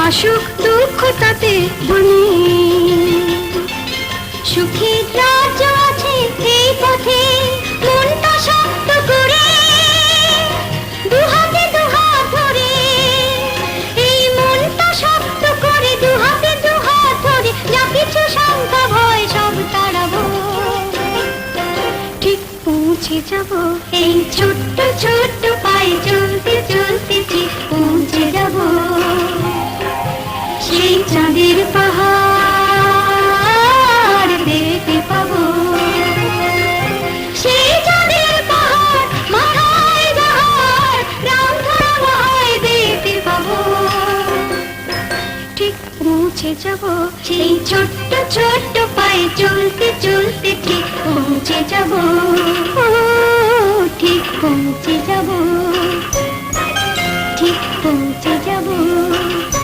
আসুক দুঃখ তাতে বনে, সুখের রাজ্য আছে এই পথে, মনটা শক্ত করে দুহাতে দুহাত ধরে, এই মনটা শক্ত করে দুহাতে দুহাত ধরে, যা কিছু শঙ্কা ভয় সব তাড়াবো, ঠিক পৌঁছে যাব এই ছোট্ট ছোট্ট পায়ে চলতে চলতে, ঠিক পৌঁছে যাব সেই চাঁদের পাহাড় দেখতে পাবো, সেই চাঁদের পাহাড় মাথায় যাহার রামধরা মায় দেখতে পাবো, ঠিক পৌঁছে যাব সেই ছোট্ট ছোট্ট পায়ে চলতে চলতে, ঠিক পৌঁছে যাব, ঠিক পৌঁছে যাব, ঠিক পৌঁছে যাব।